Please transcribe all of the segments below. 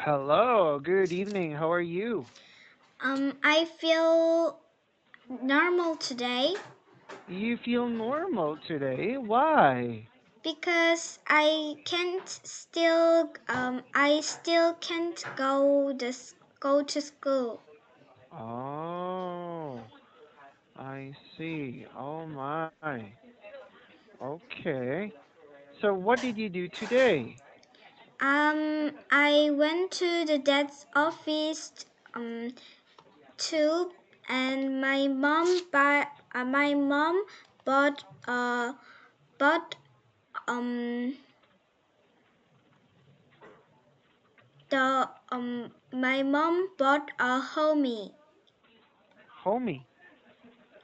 Hello, good evening. How are you? I feel normal today You feel normal today. Why? because I still can't go to school. Oh, I see. Oh my. Okay. So what did you do today? I went to the dad's office um too, and my mom bought bought um my mom bought a homie. Homie.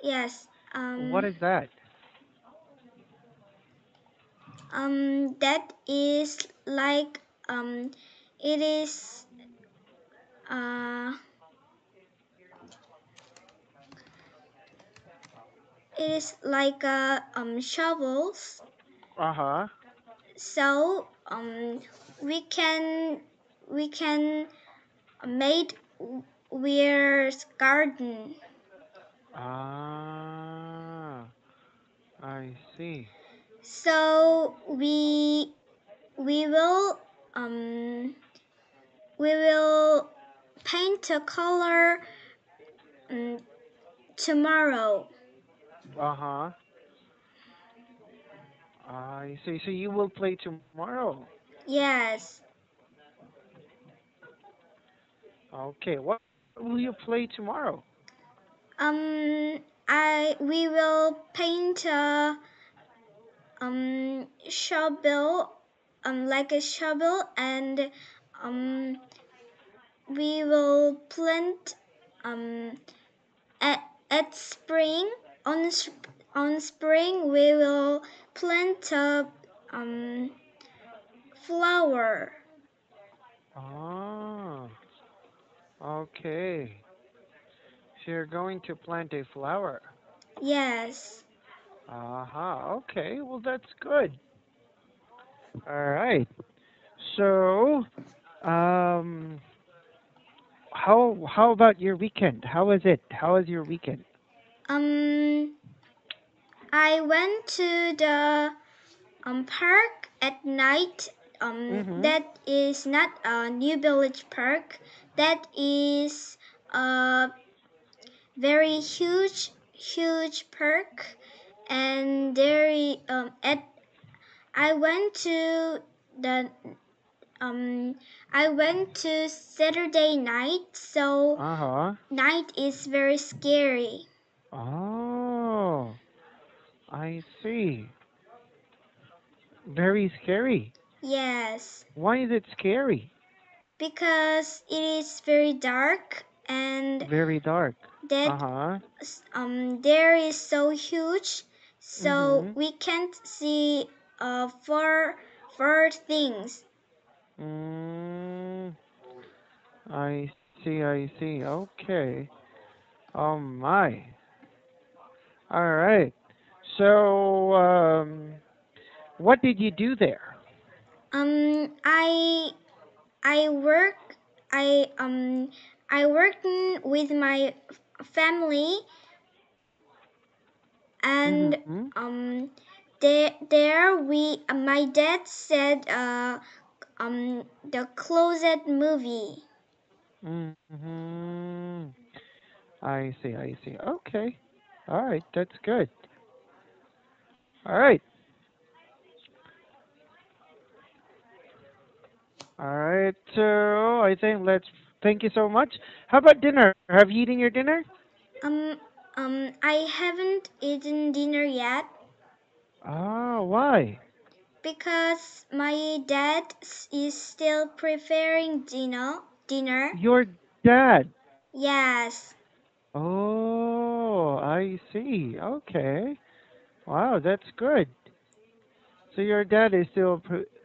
Yes. What is that? That is like it is uh it is like shovels. Uh-huh. So we can we can make Weir's garden. Ah, I see. So we will um we will paint a color um, tomorrow. Uh-huh. I see. So you will play tomorrow. Yes. Okay. What will you play tomorrow? I we will paint a shovel, like a shovel, and um we will plant um at spring on spring we will plant a um flower. Ah, okay. So you're going to plant a flower. Yes. Aha, okay. Well, that's good. All right. So, um, how about your weekend? How was it? How was your weekend? um I went to the park at night. Mm-hmm. That is not a New Village Park. That is a very huge park, and at I went to the I went to Saturday night, so Uh-huh. night is very scary. Oh, I see. Very scary. Yes, Why is it scary? because it is very dark and Very dark. that Uh-huh. there is so huge, so Mm-hmm. we can't see four things. Mm, I see. Okay. Oh my. All right. So, what did you do there? I I work I I worked with my family, and Mm-hmm. there we my dad said the closet movie. Mm-hmm. I see. I see. Okay. All right. That's good. All right. All right. So I think let's. Thank you so much. How about dinner? Have you eaten your dinner? um I haven't eaten dinner yet Ah, why? because my dad is still preparing dinner. Your dad. Yes. Oh, I see. Okay. Wow, that's good. So your dad is still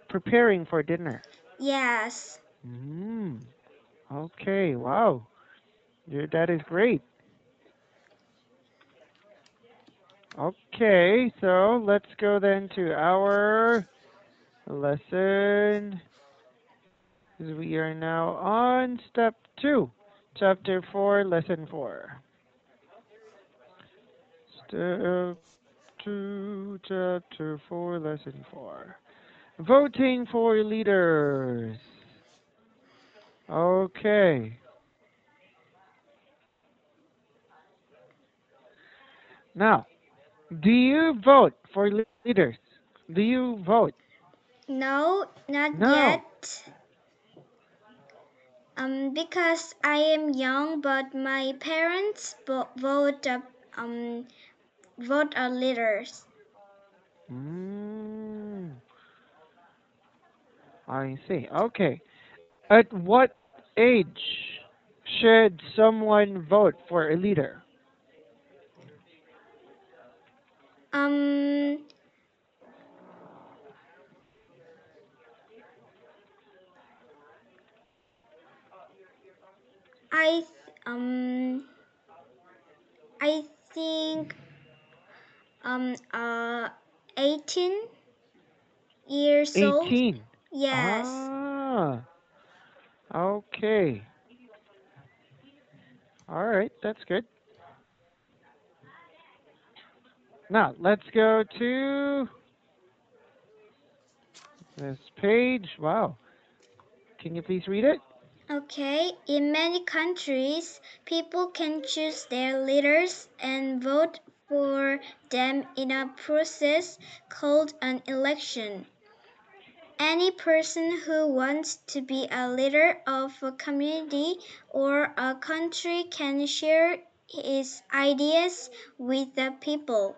preparing for dinner. Yes. Hmm. Okay. Wow. Your dad is great. Okay. So let's go then to our lesson We are now on step 2, chapter 4, lesson 4. Step 2, chapter 4, lesson 4. Voting for leaders. Okay. Now, do you vote for leaders? Do you vote? No, not No. yet. Because I am young, but my parents vote our leaders. Mm, I see. Okay. At what age should someone vote for a leader? Um, I um I think 18 years old. 18. Yes. Ah, okay. All right, that's good. Now, let's go to this page. Wow. Can you please read it? Okay, in many countries, people can choose their leaders and vote for them in a process called an election. Any person who wants to be a leader of a community or a country can share his ideas with the people.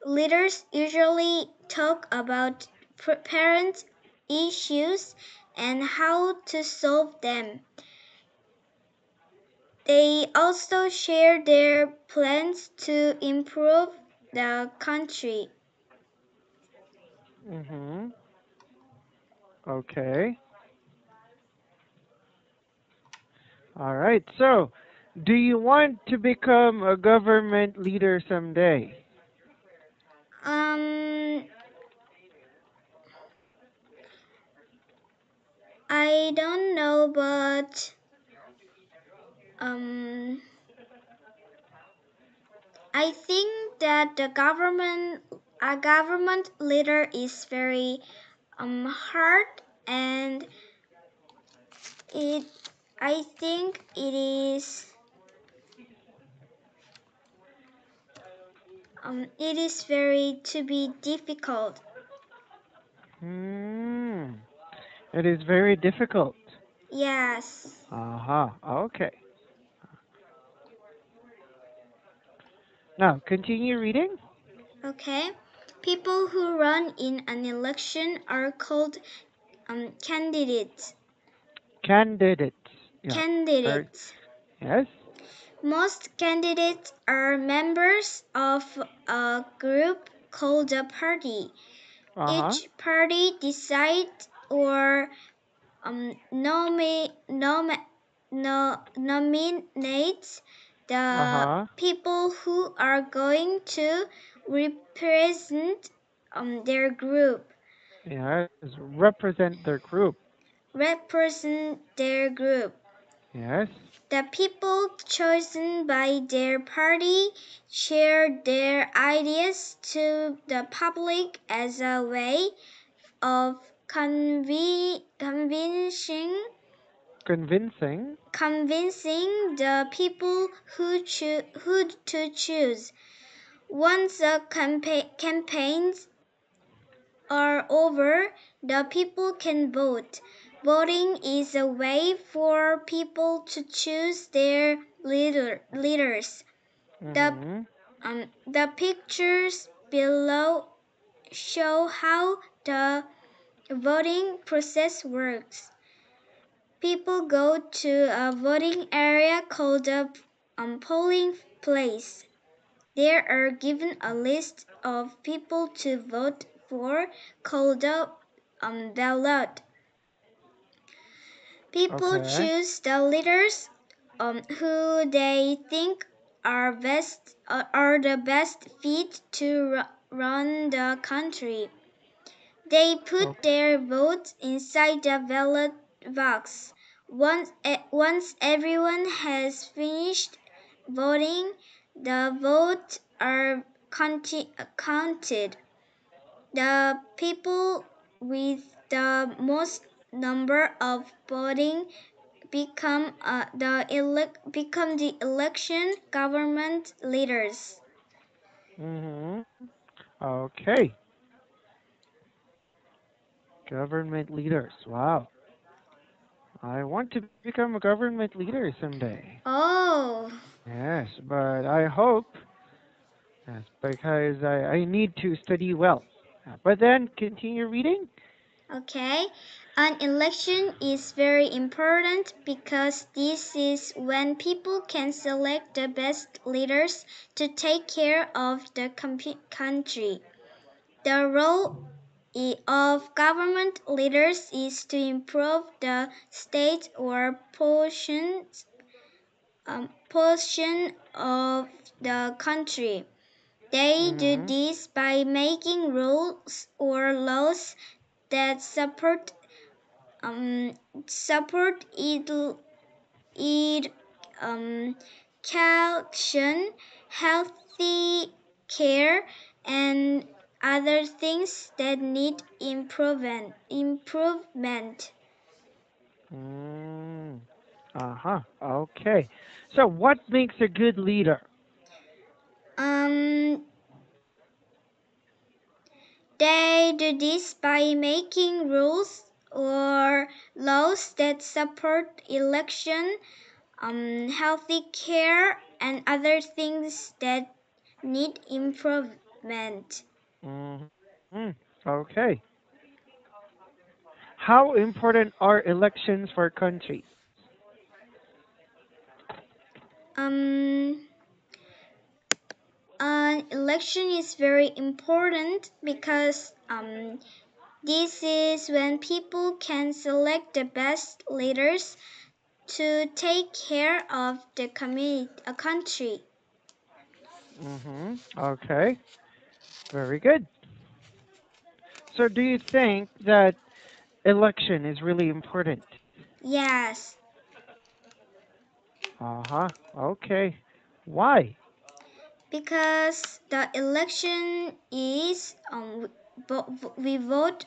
Leaders usually talk about parent issues and how to solve them. They also share their plans to improve the country. Mm-hmm. Okay. All right. So, do you want to become a government leader someday? Um, I don't know, but um, I think that a government leader is very hard, and it, I think it is very to be difficult. Hmm. It is very difficult. Yes. Uh-huh. Okay. Now, continue reading. Okay. People who run in an election are called candidates. Candidates. Yeah. Or Candidates. yes. Most candidates are members of a group called a party. Uh-huh. Each party decides or nominates the Uh-huh. people who are going to represent their group. Yes. Represent their group. Represent their group. Yes. The people chosen by their party share their ideas to the public as a way of Convincing. convincing the people who to choose. Once the campaigns are over, the people can vote. Voting is a way for people to choose their leaders. The, Mm-hmm. the pictures below show how the voting process works. People go to a voting area called a polling place. They are given a list of people to vote for called a ballot. People Okay. choose the leaders who they think are the best fit to run the country. They put Okay. their votes inside the box. Once everyone has finished voting, the votes are counted. The people with the most number of voting become the election government leaders. Mm-hmm. Okay. Government leaders. Wow. I want to become a government leader someday. Oh, Yes, but I hope, yes, because I need to study well. But then continue reading. okay. An election is very important because this is when people can select the best leaders to take care of the country. The role of government leaders is to improve the state or portion of the country. They do Mm-hmm. this by making rules or laws that support education, healthy care, and other things that need improvement. Mm. Uh-huh. Okay. So what makes a good leader? Um, they do this by making rules or laws that support election, healthy care, and other things that need improvement. Mm-hmm. Okay. How important are elections for countries? Um, an election is very important because this is when people can select the best leaders to take care of the a country. Mm-hmm. Okay. Very good. So do you think that election is really important? Yes, Uh-huh. Okay. Why? because the election is we vote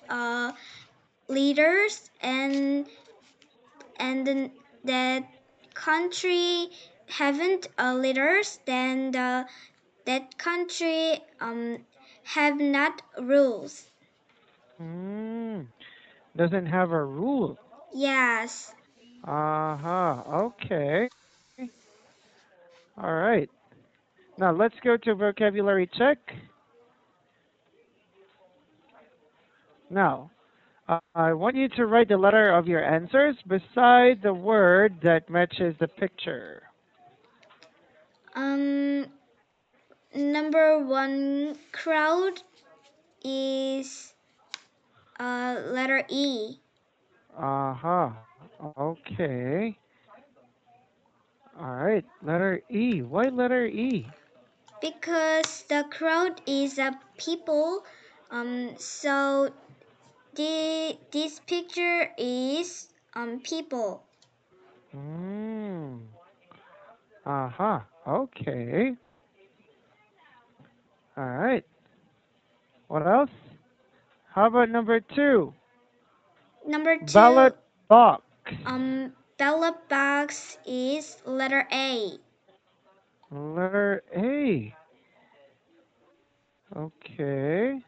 leaders and then that country haven't leaders, then that country have not rules. Mm, doesn't have a rule. Yes. Uh-huh. Okay. All right. Now let's go to vocabulary check. Now, I want you to write the letter of your answers beside the word that matches the picture. Um, number one crowd is letter E Uh-huh. Okay. All right. Letter E. Why letter E? because the crowd is a people. So this picture is people. Mm. Uh-huh. Okay. All right. What else? How about number two? Number two, Ballot box. ballot box is letter A. Letter A. Okay.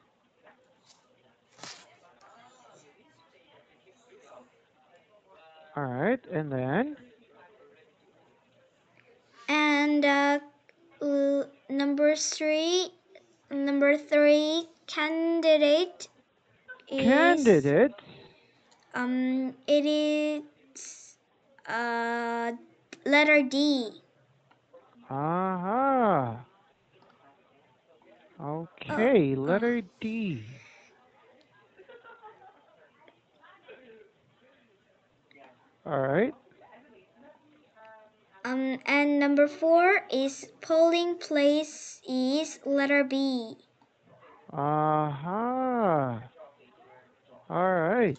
All right. And then And number three candidate is candidate. it is uh letter D. Uh-huh. Oh, Okay. oh. Letter D. All right. And number four is polling place is letter B. Uh-huh. All right.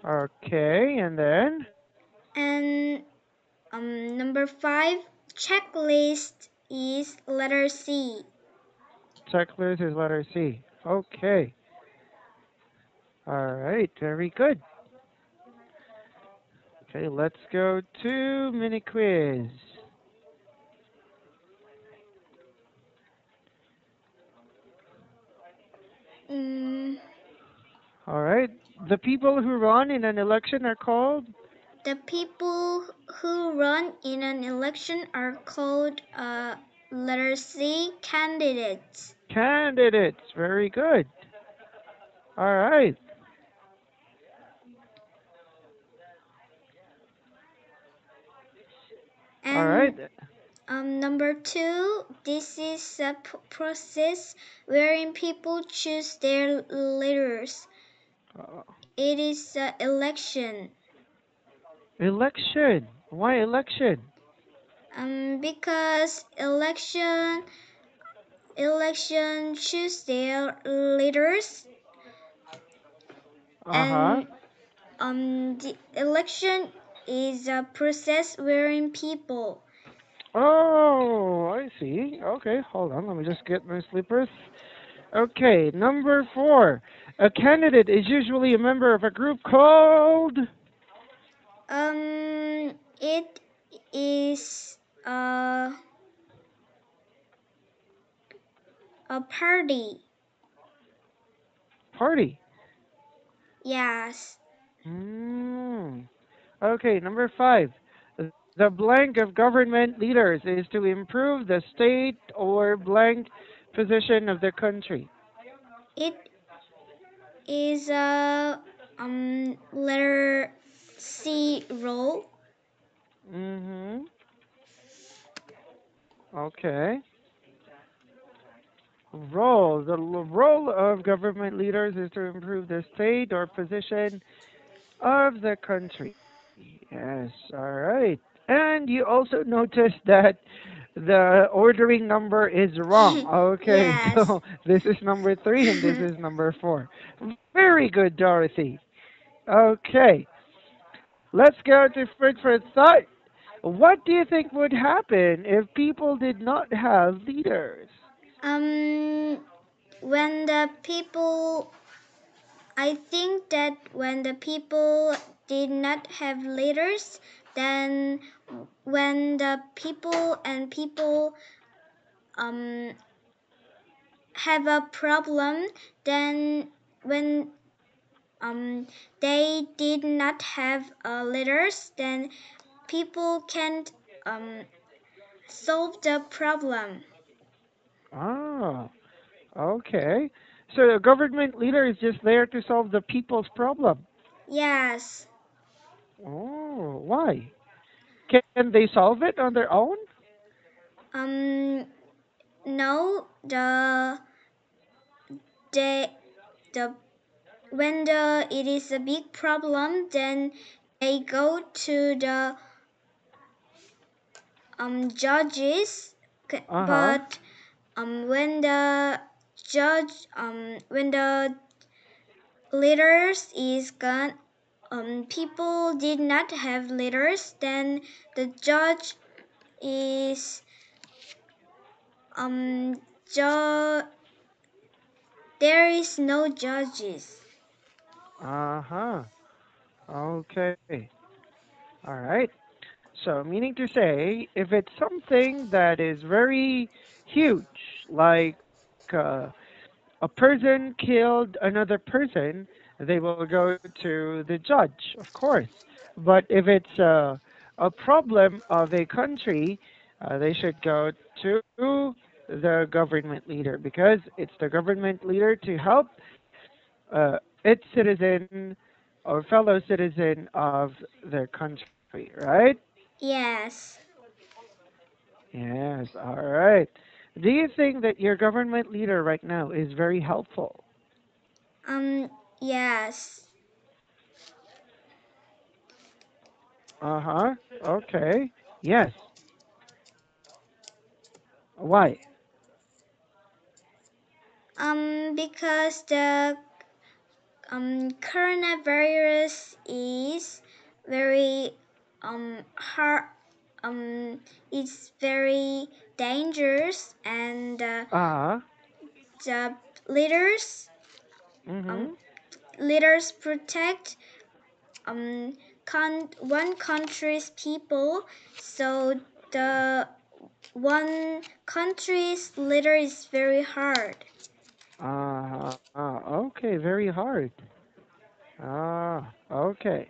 Okay, and then And number 5, checklist is letter C. checklist is letter C. Okay. All right, very good. Okay, let's go to mini quiz. Mm, All right, the people who run in an election are called the people who run in an election are called letter C, candidates. candidates. Very good. All right. All right. And number 2, this is a process wherein people choose their leaders. Uh, It is an election. election. Why election? Because election choose their leaders, Uh-huh. and the election is a process wherein people. Oh, I see. Okay, hold on. Let me just get my slippers. Okay, number 4. A candidate is usually a member of a group called It is a party. party. Yes. Hmm. Okay, number 5. The blank of government leaders is to improve the state or blank position of the country. It is a letter C, role. Mm-hmm. Okay. Role. The role of government leaders is to improve the state or position of the country. Yes, all right. And you also noticed that the ordering number is wrong. Okay, Yes. so this is number 3 and this is number 4. Very good, Dorothy. Okay, let's go to food for thought. What do you think would happen if people did not have leaders? um when the people I think that when the people did not have leaders, then when the people um have a problem, then when they did not have leaders, then people can't um solve the problem. Ah, okay. So the government leader is just there to solve the people's problem. Yes. Oh, why? Can they solve it on their own? Um no, the the when it is a big problem, then they go to the judges. Uh-huh. But when the judge when the leaders is gone, people did not have leaders, then the judge is um ju- there is no judges. Uh-huh. Okay. All right. So, meaning to say, if it's something that is very huge, like a person killed another person, they will go to the judge, of course. But if it's a problem of a country, they should go to the government leader because it's the government leader to help its citizen or fellow citizen of their country, right? Yes. Yes, all right. Do you think that your government leader right now is very helpful? Yes. Uh-huh. Okay. Yes. Why? Because the coronavirus is very hard. It's very dangerous, and Uh-huh. the leaders um, Mm-hmm. leaders protect one country's people, so the one country's leader is very hard. Okay, very hard. Okay.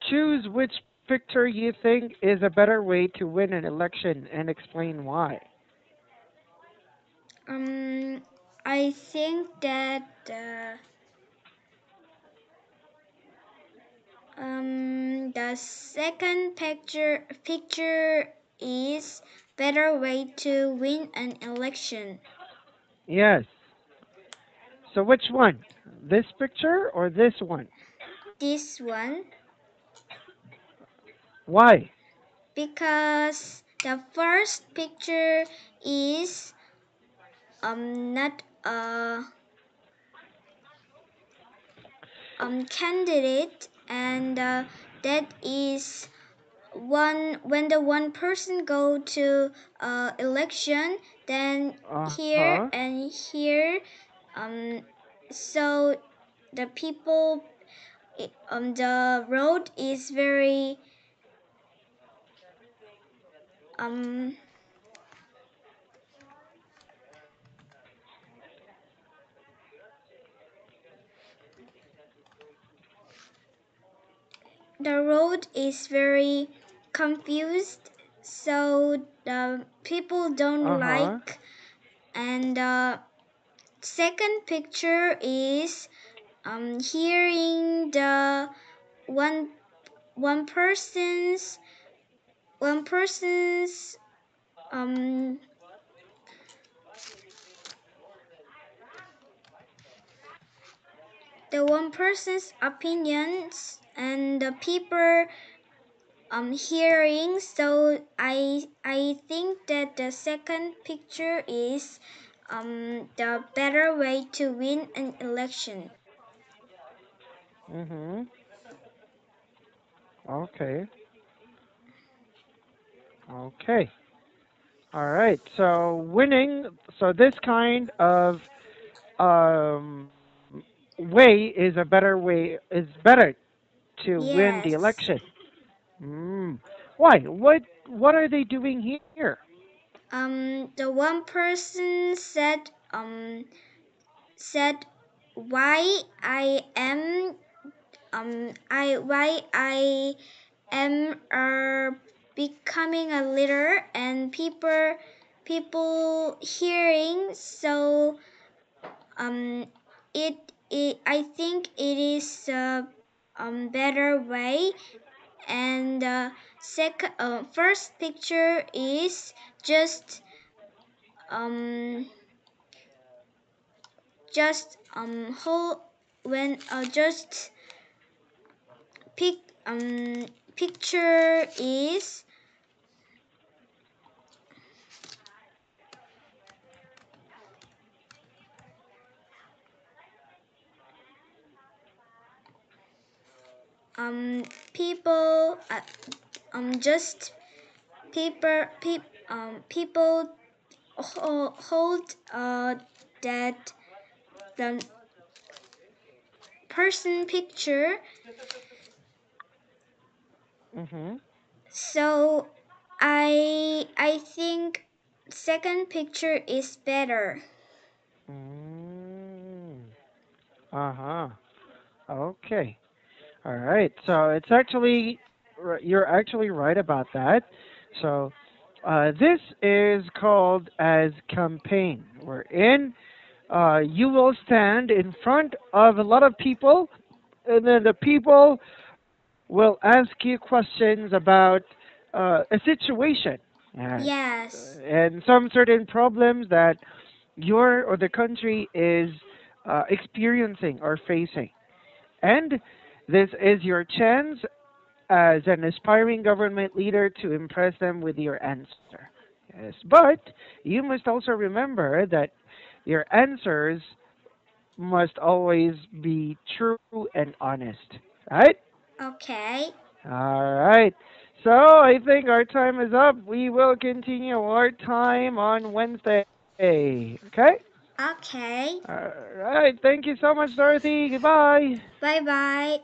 Choose which picture you think is a better way to win an election and explain why. Um, I think that the second picture is better way to win an election. Yes. So which one? This picture or this one? This one, Why? because the first picture is not a candidate, and that is one when the one person go to election, then here Uh-huh. and here, um so the people, the road is very um the road is very confused, so the people don't Uh-huh. like. And second picture is hearing the one one person's one person's um the one person's opinions, and the people hearing. So I think that the second picture is the better way to win an election. Mm-hmm. Okay. Okay. All right. So winning, so this kind of um, way is a better way, is better to win the Yes. election. Mm. Why? What are they doing here? The one person said why I am becoming a leader, and people hearing. So um it I think it is a better way. And second first picture is just um whole when just pic picture is people just people hold that the person picture. Mm-hmm. So I think second picture is better. Mm. Uh-huh. Okay. All right. So it's actually you're actually right about that. So this is called as campaign. Wherein you will stand in front of a lot of people, and then the people will ask you questions about a situation. Yes. Yes. And some certain problems that your or the country is experiencing or facing. And this is your chance as an aspiring government leader to impress them with your answer. Yes, but you must also remember that your answers must always be true and honest. Right? Okay. All right. So I think our time is up. We will continue our time on Wednesday. Okay? Okay. All right. Thank you so much, Dorothy. Goodbye. Bye bye.